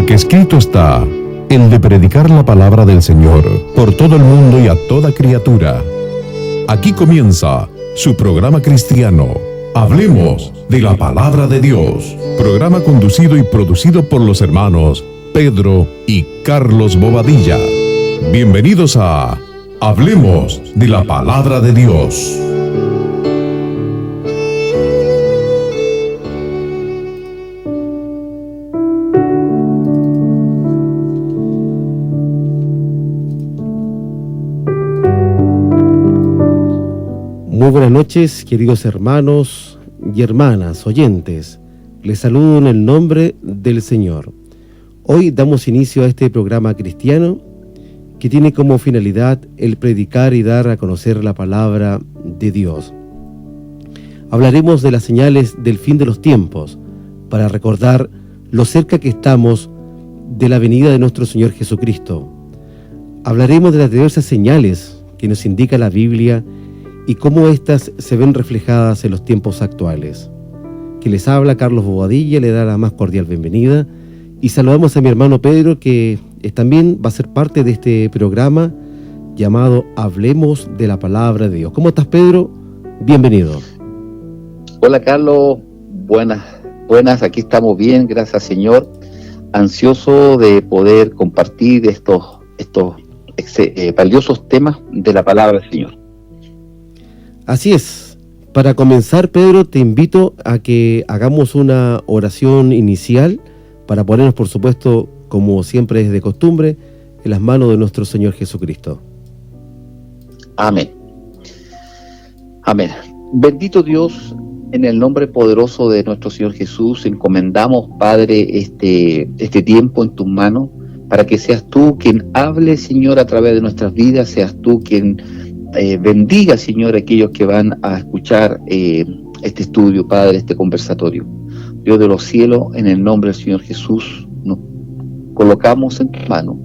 Porque escrito está, el de predicar la palabra del Señor por todo el mundo y a toda criatura. Aquí comienza su programa cristiano, Hablemos de la Palabra de Dios. Programa conducido y producido por los hermanos Pedro y Carlos Bobadilla. Bienvenidos a Hablemos de la Palabra de Dios. Muy buenas noches, queridos hermanos y hermanas, oyentes. Les saludo en el nombre del Señor. Hoy damos inicio a este programa cristiano que tiene como finalidad el predicar y dar a conocer la palabra de Dios. Hablaremos de las señales del fin de los tiempos para recordar lo cerca que estamos de la venida de nuestro Señor Jesucristo. Hablaremos de las diversas señales que nos indica la Biblia y cómo éstas se ven reflejadas en los tiempos actuales. Que les habla Carlos Bobadilla, le da la más cordial bienvenida y saludamos a mi hermano Pedro, que también va a ser parte de este programa llamado Hablemos de la Palabra de Dios. ¿Cómo estás, Pedro? Bienvenido. Hola, Carlos. Buenas, aquí estamos bien, gracias, Señor. Ansioso de poder compartir estos valiosos temas de la Palabra del Señor. Así es. Para comenzar, Pedro, te invito a que hagamos una oración inicial para ponernos, por supuesto, como siempre es de costumbre, en las manos de nuestro Señor Jesucristo. Amén. Amén. Bendito Dios, en el nombre poderoso de nuestro Señor Jesús, encomendamos, Padre, este tiempo en tus manos, para que seas tú quien hable, Señor, a través de nuestras vidas, seas tú quien bendiga, Señor, a aquellos que van a escuchar este estudio, Padre, este conversatorio. Dios de los cielos, en el nombre del Señor Jesús, nos colocamos en tus manos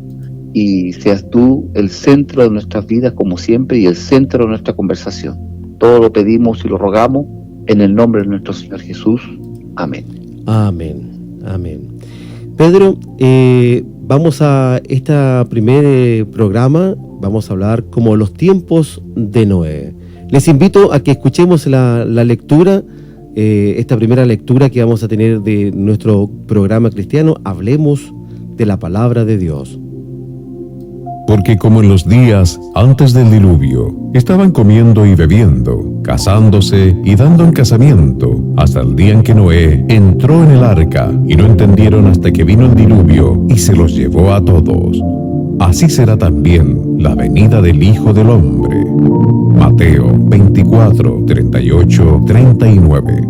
y seas tú el centro de nuestras vidas, como siempre, y el centro de nuestra conversación. Todo lo pedimos y lo rogamos en el nombre de nuestro Señor Jesús. Amén. Amén. Amén. Pedro, vamos a este primer programa. Vamos a hablar como los tiempos de Noé. Les invito a que escuchemos la lectura, esta primera lectura que vamos a tener de nuestro programa cristiano. Hablemos de la Palabra de Dios. Porque como en los días antes del diluvio, estaban comiendo y bebiendo, casándose y dando en casamiento, hasta el día en que Noé entró en el arca, y no entendieron hasta que vino el diluvio y se los llevó a todos. Así será también la venida del Hijo del Hombre. Mateo 24, 38, 39.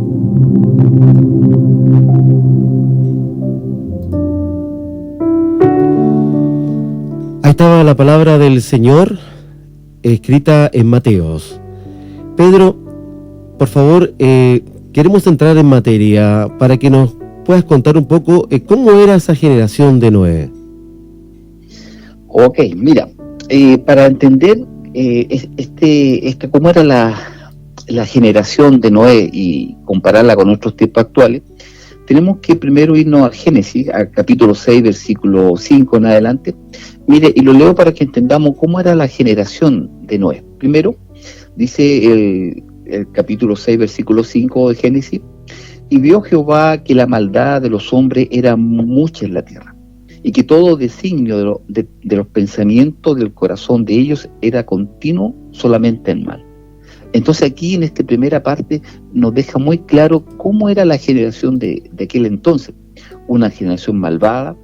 Ahí estaba la palabra del Señor escrita en Mateos. Pedro, por favor, queremos entrar en materia para que nos puedas contar un poco cómo era esa generación de Noé. Ok, mira, para entender cómo era la generación de Noé y compararla con nuestros tiempos actuales, tenemos que primero irnos al Génesis, al capítulo 6, versículo 5 en adelante. Mire, y lo leo para que entendamos cómo era la generación de Noé. Primero, dice el capítulo 6, versículo 5 de Génesis: y vio Jehová que la maldad de los hombres era mucha en la tierra, y que todo designio de los pensamientos del corazón de ellos era continuo solamente en mal. Entonces aquí en esta primera parte nos deja muy claro cómo era la generación de aquel entonces. Una generación malvada,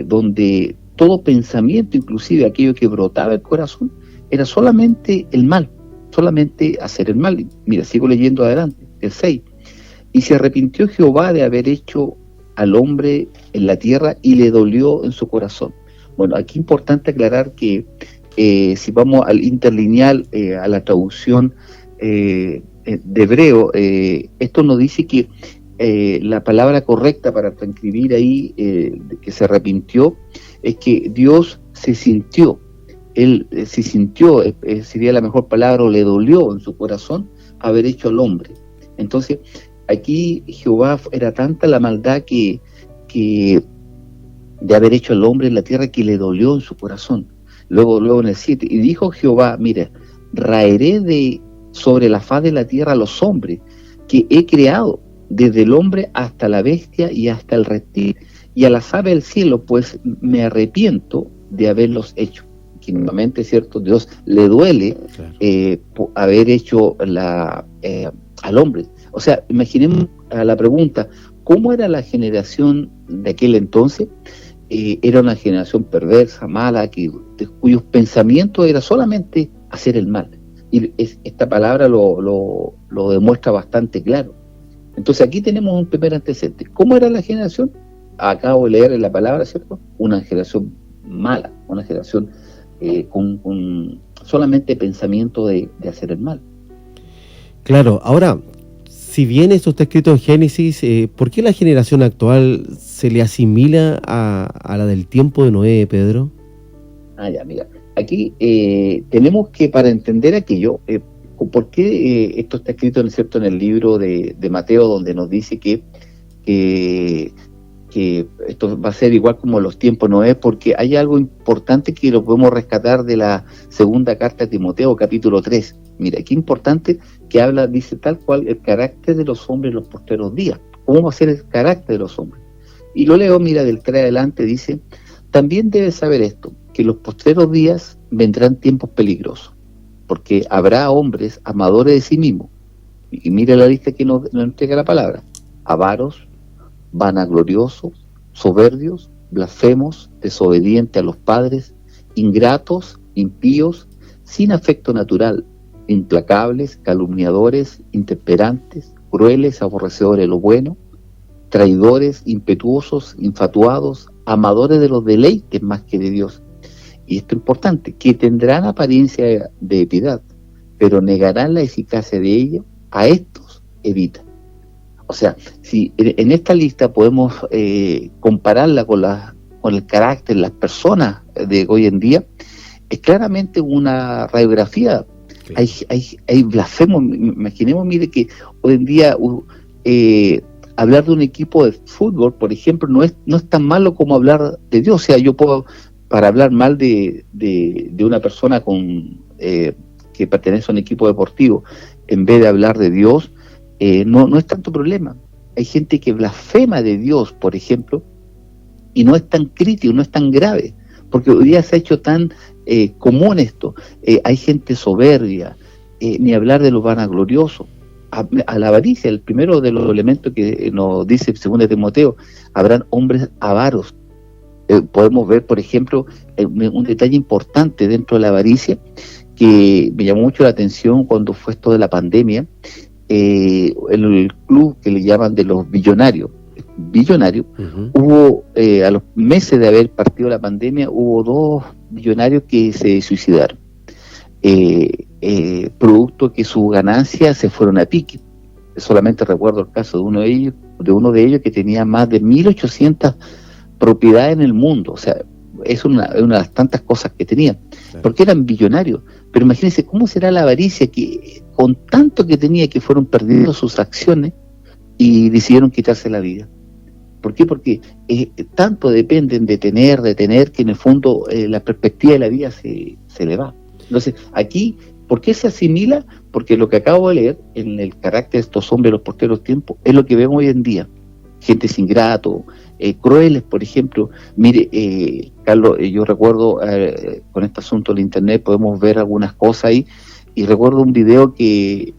donde todo pensamiento, inclusive aquello que brotaba el corazón, era solamente el mal, solamente hacer el mal. Mira, sigo leyendo adelante, el 6. Y se arrepintió Jehová de haber hecho al hombre en la tierra y le dolió en su corazón. Bueno, aquí es importante aclarar que si vamos al interlineal, a la traducción de hebreo, esto nos dice que la palabra correcta para transcribir ahí que se arrepintió es que Dios se sintió, Él se sintió, sería la mejor palabra, o le dolió en su corazón haber hecho al hombre. Entonces aquí Jehová, era tanta la maldad que de haber hecho al hombre en la tierra, que le dolió en su corazón. Luego en el 7, y dijo Jehová, mira, raeré de sobre la faz de la tierra a los hombres que he creado, desde el hombre hasta la bestia y hasta el reptil, y a las aves del cielo, pues me arrepiento de haberlos hecho. Que nuevamente, ¿cierto? Dios le duele haber hecho al hombre. O sea, imaginemos a la pregunta, ¿cómo era la generación de aquel entonces? Era una generación perversa, mala, cuyos pensamientos era solamente hacer el mal. Y esta palabra lo demuestra bastante claro. Entonces aquí tenemos un primer antecedente. ¿Cómo era la generación? Acabo de leer en la palabra, ¿cierto? Una generación mala, una generación con solamente pensamiento de hacer el mal. Claro, ahora, si bien esto está escrito en Génesis, ¿por qué la generación actual se le asimila a la del tiempo de Noé, Pedro? Ya, mira, aquí tenemos que, para entender aquello, ¿por qué esto está escrito, ¿cierto?, en el libro de Mateo, donde nos dice que esto va a ser igual como los tiempos de Noé? Porque hay algo importante que lo podemos rescatar de la segunda carta de Timoteo, capítulo 3. Mira, qué importante que habla, dice tal cual, el carácter de los hombres en los postreros días. ¿Cómo va a ser el carácter de los hombres? Y lo leo, mira, del 3 adelante, dice: también debes saber esto, que en los postreros días vendrán tiempos peligrosos, porque habrá hombres amadores de sí mismos. Y mira la lista que nos entrega la palabra: avaros, vanagloriosos, soberbios, blasfemos, desobedientes a los padres, ingratos, impíos, sin afecto natural, implacables, calumniadores, intemperantes, crueles, aborrecedores de lo bueno, traidores, impetuosos, infatuados, amadores de los deleites más que de Dios. Y esto es importante, que tendrán apariencia de piedad, pero negarán la eficacia de ella. A estos evita. O sea, si en esta lista podemos compararla con el carácter, las personas de hoy en día, es claramente una radiografía. Sí. Hay blasfemos. Imaginemos, mire, que hoy en día hablar de un equipo de fútbol, por ejemplo, no es tan malo como hablar de Dios. O sea, yo puedo, para hablar mal de una persona que pertenece a un equipo deportivo, en vez de hablar de Dios, no es tanto problema. Hay gente que blasfema de Dios, por ejemplo, y no es tan crítico, no es tan grave, porque hoy día se ha hecho tan común esto. Hay gente soberbia, ni hablar de lo vanaglorioso, a la avaricia. El primero de los elementos que nos dice 2 Timoteo: habrán hombres avaros. Podemos ver, por ejemplo, un detalle importante dentro de la avaricia que me llamó mucho la atención cuando fue esto de la pandemia. En el club que le llaman de los billonarios, hubo, a los meses de haber partido la pandemia, hubo 2 billonarios que se suicidaron, producto que sus ganancias se fueron a pique. Solamente recuerdo el caso de uno de ellos que tenía más de 1.800 propiedades en el mundo. O sea, es una de las tantas cosas que tenían, claro, porque eran billonarios. Pero imagínense cómo será la avaricia, que con tanto que tenía, que fueron perdiendo sus acciones y decidieron quitarse la vida. ¿Por qué? Porque tanto dependen de tener, que en el fondo la perspectiva de la vida se le va. Entonces, aquí, ¿por qué se asimila? Porque lo que acabo de leer en el carácter de estos hombres de los postreros tiempos es lo que vemos hoy en día. Gente ingrato, crueles, por ejemplo. Mire, Carlos, yo recuerdo con este asunto del internet podemos ver algunas cosas ahí, y recuerdo un video que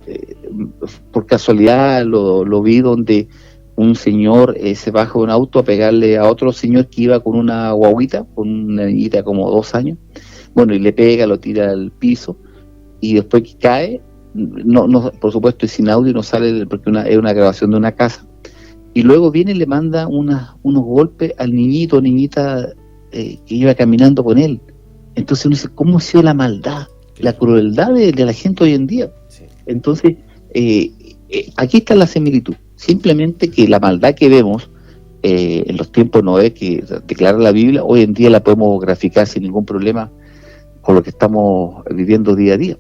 por casualidad lo vi, donde un señor se baja de un auto a pegarle a otro señor que iba con una guaguita, con una niñita como 2 años, bueno, y le pega, lo tira al piso, y después que cae, no, por supuesto es sin audio, no sale porque es una grabación de una casa. Y luego viene y le manda unos golpes al niñita que iba caminando con él. Entonces uno dice, ¿cómo ha sido la maldad, la crueldad de la gente hoy en día? Sí. Entonces, aquí está la similitud. Simplemente que la maldad que vemos en los tiempos Noé, que declara la Biblia, hoy en día la podemos graficar sin ningún problema con lo que estamos viviendo día a día.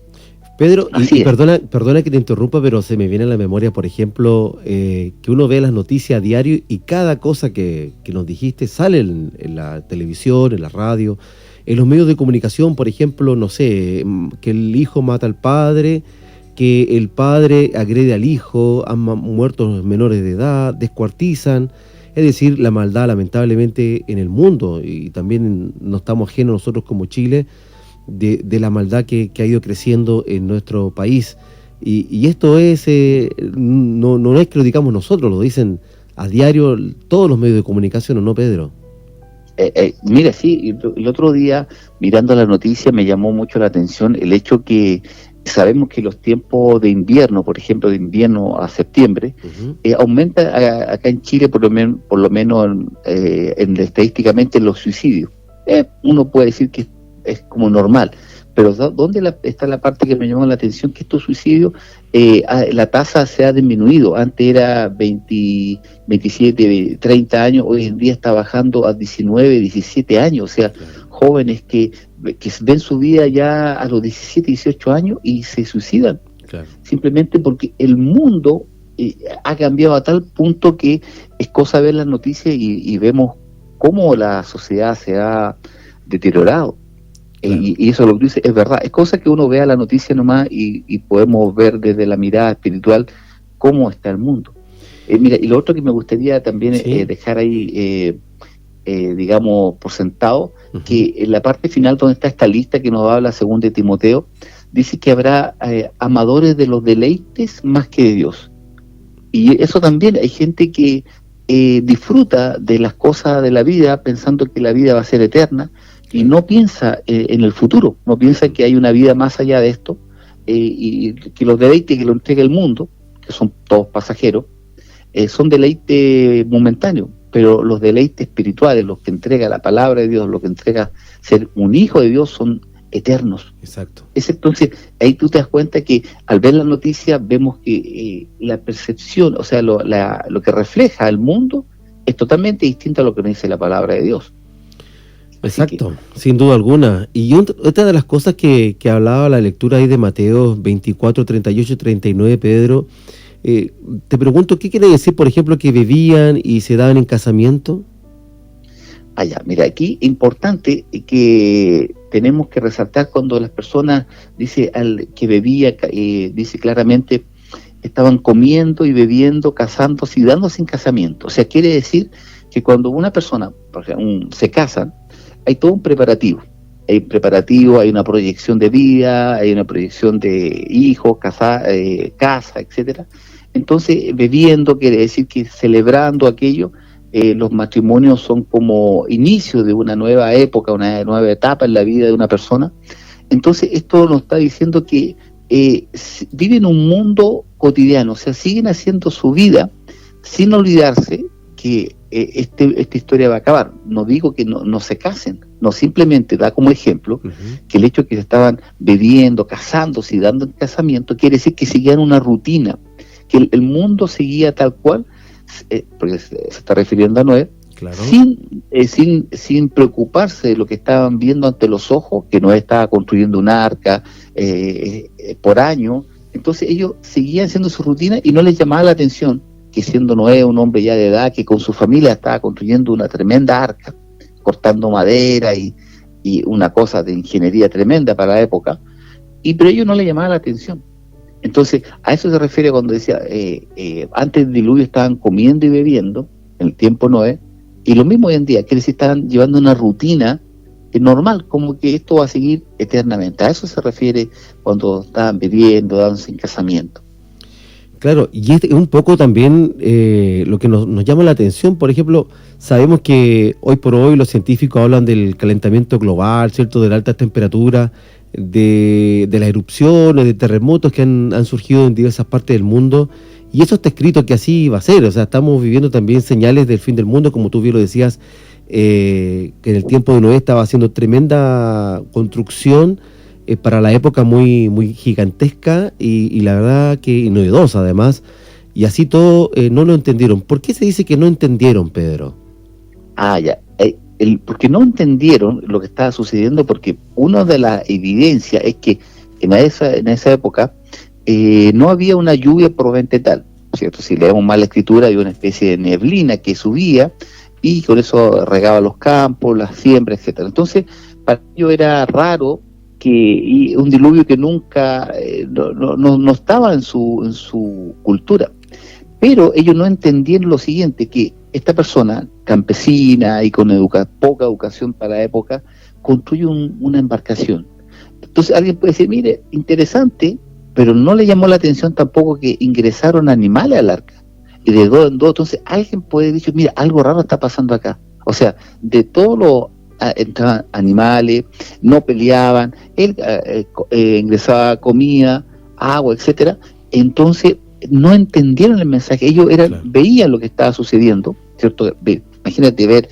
Pedro, Así y es. perdona que te interrumpa, pero se me viene a la memoria, por ejemplo, que uno ve las noticias a diario y cada cosa que nos dijiste sale en la televisión, en la radio, en los medios de comunicación, por ejemplo, no sé, que el hijo mata al padre, que el padre agrede al hijo, han muerto menores de edad, descuartizan. Es decir, la maldad lamentablemente en el mundo, y también no estamos ajenos nosotros como Chile, de la maldad que ha ido creciendo en nuestro país. Y esto es, no es que lo digamos nosotros, lo dicen a diario todos los medios de comunicación, ¿no, Pedro? Mira, sí, el otro día, mirando la noticia, me llamó mucho la atención el hecho que sabemos que los tiempos de invierno, por ejemplo, de invierno a septiembre, aumenta acá en Chile por lo menos estadísticamente los suicidios. Uno puede decir que es como normal, pero ¿dónde está la parte que me llamó la atención? Que estos suicidios, la tasa se ha disminuido. Antes era 20, 27, 30 años, hoy en día está bajando a 19, 17 años, o sea, jóvenes que ven su vida ya a los 17, 18 años y se suicidan, simplemente porque el mundo ha cambiado a tal punto que es cosa ver las noticias y vemos cómo la sociedad se ha deteriorado. Y eso lo que dice es verdad, es cosa que uno vea la noticia nomás y podemos ver desde la mirada espiritual cómo está el mundo. Mira, y lo otro que me gustaría también dejar ahí, digamos, por sentado, que en la parte final donde está esta lista que nos habla según de Timoteo, dice que habrá amadores de los deleites más que de Dios. Y eso también, hay gente que disfruta de las cosas de la vida pensando que la vida va a ser eterna, y no piensa en el futuro, no piensa que hay una vida más allá de esto, y que los deleites que lo entrega el mundo, que son todos pasajeros, son deleites momentáneos, pero los deleites espirituales, los que entrega la palabra de Dios, lo que entrega ser un hijo de Dios, son eternos. Exacto. Entonces, ahí tú te das cuenta que al ver la noticia vemos que la percepción, o sea, lo que refleja el mundo es totalmente distinto a lo que nos dice la palabra de Dios. Exacto, sin duda alguna. Y otra de las cosas que hablaba la lectura ahí de Mateo 24, 38 y 39, Pedro, te pregunto, ¿qué quiere decir, por ejemplo, que bebían y se daban en casamiento? Mira, aquí importante que tenemos que resaltar cuando las personas, dice que bebía, dice claramente, estaban comiendo y bebiendo, casándose y dándose en casamiento. O sea, quiere decir que cuando una persona, por ejemplo, se casan, hay todo un preparativo. Hay una proyección de vida, hay una proyección de hijos, casa, etcétera. Entonces, bebiendo quiere decir que celebrando aquello, los matrimonios son como inicio de una nueva época, una nueva etapa en la vida de una persona. Entonces, esto nos está diciendo que viven un mundo cotidiano, o sea, siguen haciendo su vida sin olvidarse que esta historia va a acabar. No digo que no se casen, no, simplemente da como ejemplo que el hecho de que se estaban bebiendo, casándose y dando en casamiento quiere decir que seguían una rutina, que el mundo seguía tal cual, porque se está refiriendo a Noé, sin preocuparse de lo que estaban viendo ante los ojos, que Noé estaba construyendo un arca por año. Entonces ellos seguían haciendo su rutina y no les llamaba la atención que, siendo Noé un hombre ya de edad, que con su familia estaba construyendo una tremenda arca, cortando madera y una cosa de ingeniería tremenda para la época, pero ellos no les llamaba la atención. Entonces, a eso se refiere cuando decía, antes del diluvio estaban comiendo y bebiendo, en el tiempo Noé, y lo mismo hoy en día, que decir, estaban llevando una rutina normal, como que esto va a seguir eternamente. A eso se refiere cuando estaban bebiendo, dándose en casamiento. Claro, y es un poco también lo que nos llama la atención. Por ejemplo, sabemos que hoy por hoy los científicos hablan del calentamiento global, ¿cierto?, de la alta temperatura, de las erupciones, de terremotos que han surgido en diversas partes del mundo, y eso está escrito que así va a ser. O sea, estamos viviendo también señales del fin del mundo, como tú bien lo decías, que en el tiempo de Noé estaba haciendo tremenda construcción para la época, muy, muy gigantesca y la verdad que novedosa además, y así todo no lo entendieron. ¿Por qué se dice que no entendieron, Pedro? Porque no entendieron lo que estaba sucediendo, porque una de las evidencias es que en esa época no había una lluvia probablemente tal, ¿cierto? Si leemos mal la escritura, había una especie de neblina que subía y con eso regaba los campos, las siembras, etcétera. Entonces, para ellos era raro y un diluvio que nunca no estaba en su cultura. Pero ellos no entendían lo siguiente, que esta persona campesina y con poca educación para la época construye una embarcación. Entonces alguien puede decir, mire, interesante, pero no le llamó la atención tampoco que ingresaron animales al arca. Y de dos en dos, entonces alguien puede decir, mira, algo raro está pasando acá. O sea, de todos los entraban animales, no peleaban, él ingresaba comida, agua, etcétera. Entonces no entendieron el mensaje, ellos veían lo que estaba sucediendo, ¿cierto? Imagínate ver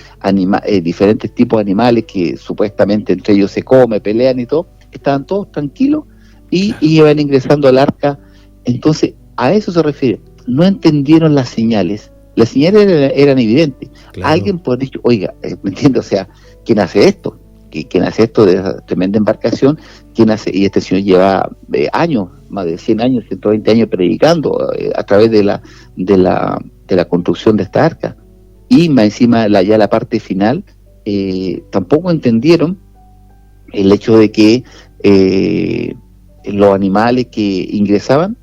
diferentes tipos de animales que supuestamente entre ellos se come, pelean y todo, estaban todos tranquilos y iban ingresando al arca. Entonces a eso se refiere, no entendieron las señales eran evidentes. Claro. Alguien puede haber dicho, oiga, ¿me entiendes? O sea, ¿quién hace esto? ¿Quién hace esto de esa tremenda embarcación? Y este señor lleva años, más de 100 años, 120 años predicando a través de la construcción de esta arca. Y más encima, ya la parte final, tampoco entendieron el hecho de que los animales que ingresaban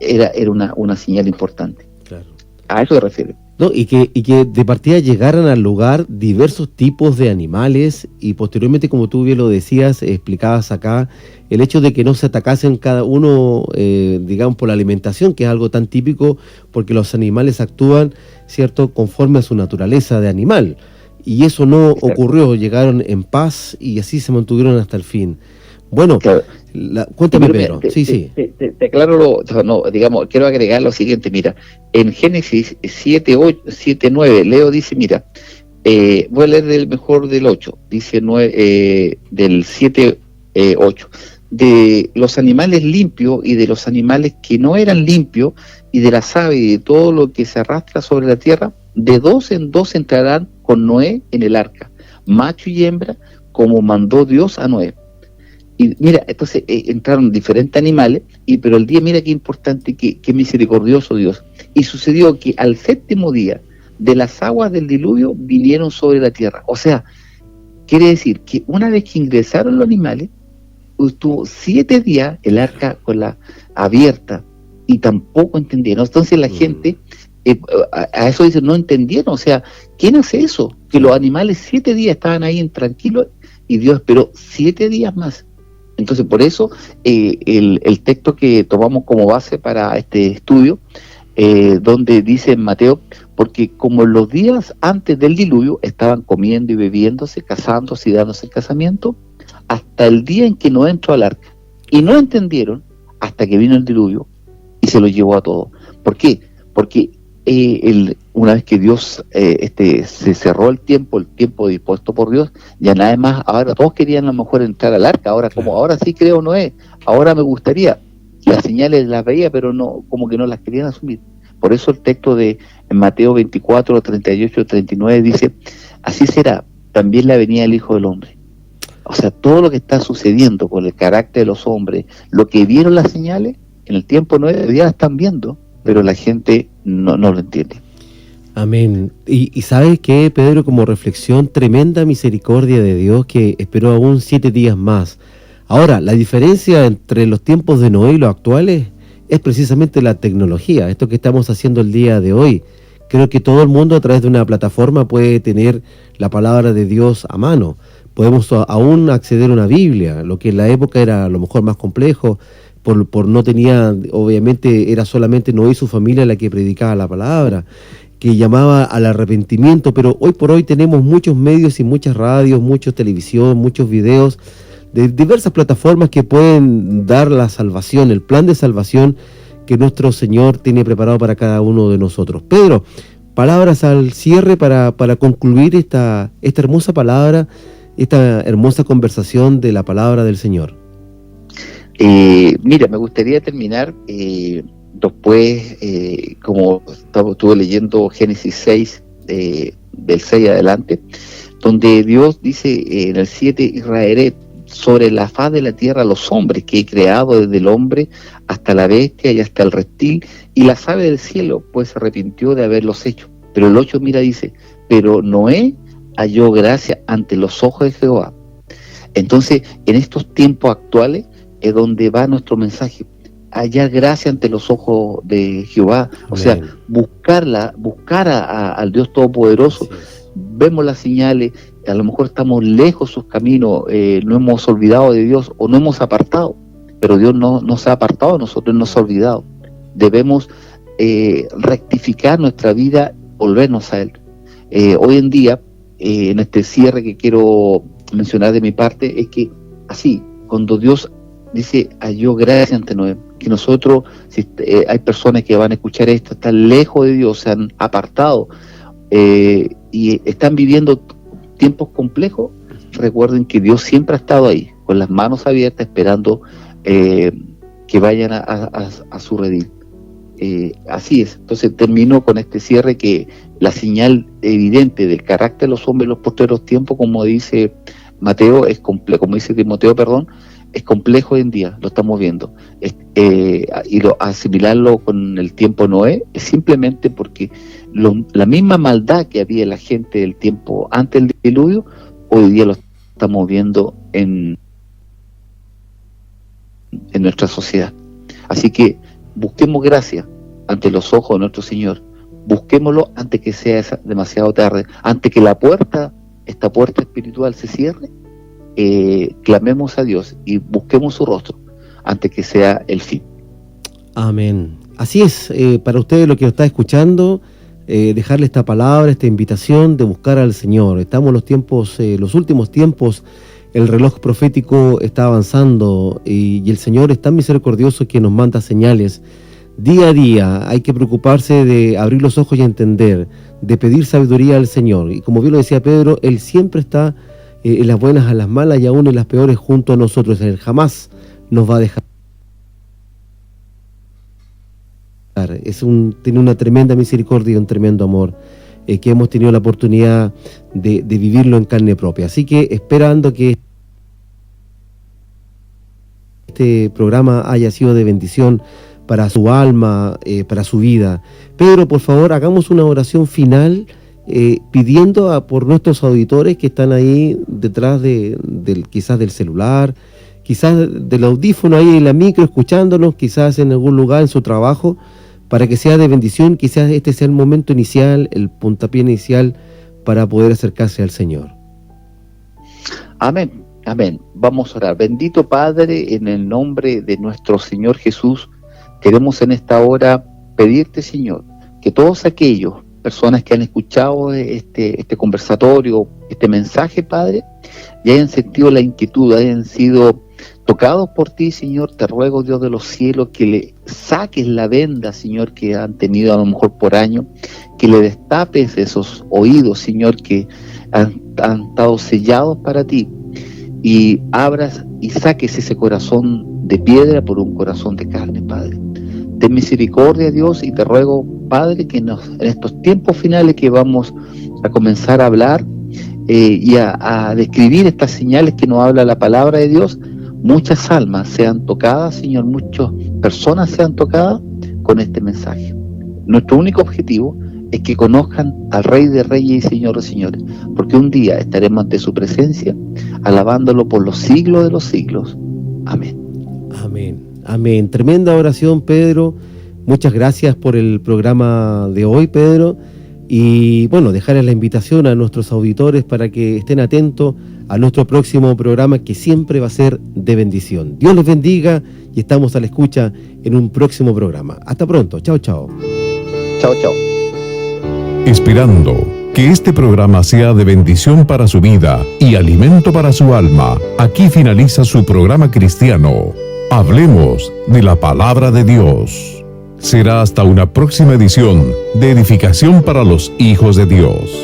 era una señal importante. Claro. A eso se refiere. No, y que de partida llegaran al lugar diversos tipos de animales y posteriormente, como tú bien lo decías, explicabas acá, el hecho de que no se atacasen cada uno, digamos, por la alimentación, que es algo tan típico porque los animales actúan, ¿cierto?, conforme a su naturaleza de animal. Y eso no ocurrió, llegaron en paz y así se mantuvieron hasta el fin. Bueno, claro. Cuéntame, Pedro. Te aclaro, digamos, quiero agregar lo siguiente, mira, en Génesis 7:9, Leo dice, mira, voy a leer del mejor del 8, dice del 7:8, de los animales limpios y de los animales que no eran limpios, y de las aves y de todo lo que se arrastra sobre la tierra, de 2 en 2 entrarán con Noé en el arca, macho y hembra, como mandó Dios a Noé. Y mira, entonces entraron diferentes animales, pero el día, mira qué importante, qué misericordioso Dios. Y sucedió que al 7º día de las aguas del diluvio vinieron sobre la tierra. O sea, quiere decir que una vez que ingresaron los animales, estuvo 7 días el arca con la abierta y tampoco entendieron. Entonces la gente, a eso dice, no entendieron. O sea, ¿quién hace eso? Que los animales 7 días estaban ahí tranquilos y Dios esperó 7 días más. Entonces, por eso el texto que tomamos como base para este estudio, donde dice en Mateo, porque como los días antes del diluvio estaban comiendo y bebiéndose, casándose y dándose el casamiento, hasta el día en que no entró al arca. Y no entendieron hasta que vino el diluvio y se lo llevó a todos. ¿Por qué? Porque una vez que Dios se cerró el tiempo dispuesto por Dios, ya nada más, ahora todos querían a lo mejor entrar al arca, ahora como ahora sí creo Noé, ahora me gustaría, las señales las veía pero no, como que no las querían asumir. Por eso el texto de Mateo 24, 38, 39 dice, así será también la venida del Hijo del Hombre. O sea, todo lo que está sucediendo con el carácter de los hombres, lo que vieron las señales en el tiempo de Noé, ya la están viendo, pero la gente no lo entiende. Amén. Y ¿sabes qué, Pedro? Como reflexión, tremenda misericordia de Dios que esperó aún 7 días más. Ahora, la diferencia entre los tiempos de Noé y los actuales es precisamente la tecnología, esto que estamos haciendo el día de hoy. Creo que todo el mundo a través de una plataforma puede tener la palabra de Dios a mano. Podemos aún acceder a una Biblia, lo que en la época era a lo mejor más complejo, por no tenía, obviamente era solamente Noé y su familia la que predicaba la palabra, que llamaba al arrepentimiento, pero hoy por hoy tenemos muchos medios y muchas radios, mucha televisión, muchos videos de diversas plataformas que pueden dar la salvación, el plan de salvación que nuestro Señor tiene preparado para cada uno de nosotros. Pedro, palabras al cierre para concluir esta hermosa palabra, esta hermosa conversación de la palabra del Señor. Mira, me gustaría terminar después, como estuve leyendo Génesis 6, del 6 adelante, donde Dios dice en el 7, sobre la faz de la tierra los hombres que he creado, desde el hombre hasta la bestia y hasta el reptil y las aves del cielo, pues se arrepintió de haberlos hecho. Pero el 8, mira, dice, pero Noé halló gracia ante los ojos de Jehová. Entonces, en estos tiempos actuales es donde va nuestro mensaje, hallar gracia ante los ojos de Jehová. O sea, buscar al Dios Todopoderoso. Vemos las señales, a lo mejor estamos lejos de sus caminos, no hemos olvidado de Dios o no hemos apartado, pero Dios no se ha apartado, nosotros no se ha olvidado. Debemos rectificar nuestra vida, volvernos a Él. Hoy en día, en este cierre que quiero mencionar de mi parte, es que así, cuando Dios dice, halló gracia ante Noé, que nosotros, si hay personas que van a escuchar esto, están lejos de Dios, se han apartado, y están viviendo tiempos complejos, recuerden que Dios siempre ha estado ahí, con las manos abiertas, esperando que vayan a su redil. Así es. Entonces termino con este cierre, que la señal evidente del carácter de los hombres en los postreros tiempos, como dice Mateo, es complejo, como dice Timoteo, perdón, es complejo hoy en día, lo estamos viendo. Asimilarlo con el tiempo Noé es simplemente porque la misma maldad que había en la gente del tiempo antes del diluvio, hoy día lo estamos viendo en nuestra sociedad. Así que busquemos gracia ante los ojos de nuestro Señor, busquémoslo antes que sea demasiado tarde, antes que esta puerta espiritual se cierre. Clamemos a Dios y busquemos su rostro antes que sea el fin. Amén. Así es, para ustedes lo que nos está escuchando, dejarle esta palabra, esta invitación de buscar al Señor. Estamos en los tiempos, los últimos tiempos, el reloj profético está avanzando y el Señor es tan misericordioso que nos manda señales día a día. Hay que preocuparse de abrir los ojos y entender, de pedir sabiduría al Señor. Y como bien lo decía Pedro, Él siempre está en las buenas, a las malas y aún en las peores junto a nosotros. Él jamás nos va a dejar. Tiene una tremenda misericordia y un tremendo amor que hemos tenido la oportunidad de vivirlo en carne propia. Así que esperando que este programa haya sido de bendición para su alma, para su vida. Pedro, por favor, hagamos una oración final pidiendo por nuestros auditores que están ahí detrás quizás del celular, quizás del audífono ahí en la micro escuchándonos, quizás en algún lugar en su trabajo, para que sea de bendición. Quizás este sea el momento inicial, el puntapié inicial para poder acercarse al Señor. Amén, amén. Vamos a orar. Bendito Padre, en el nombre de nuestro Señor Jesús, queremos en esta hora pedirte, Señor, que todos aquellos personas que han escuchado este conversatorio, este mensaje, Padre, y hayan sentido la inquietud, hayan sido tocados por ti, Señor, te ruego, Dios de los cielos, que le saques la venda, Señor, que han tenido a lo mejor por años, que le destapes esos oídos, Señor, que han estado sellados para ti, y abras y saques ese corazón de piedra por un corazón de carne, Padre. Ten misericordia, Dios, y te ruego, Padre, que en estos tiempos finales que vamos a comenzar a hablar y a describir estas señales que nos habla la palabra de Dios, muchas almas sean tocadas, Señor, muchas personas sean tocadas con este mensaje. Nuestro único objetivo es que conozcan al Rey de Reyes y Señor de Señores, porque un día estaremos ante su presencia, alabándolo por los siglos de los siglos. Amén. Amén. Amén. Tremenda oración, Pedro. Muchas gracias por el programa de hoy, Pedro. Y bueno, dejarles la invitación a nuestros auditores para que estén atentos a nuestro próximo programa, que siempre va a ser de bendición. Dios les bendiga y estamos a la escucha en un próximo programa. Hasta pronto. Chao, chao. Chao, chao. Esperando que este programa sea de bendición para su vida y alimento para su alma, aquí finaliza su programa cristiano. Hablemos de la palabra de Dios. Será hasta una próxima edición de edificación para los hijos de Dios.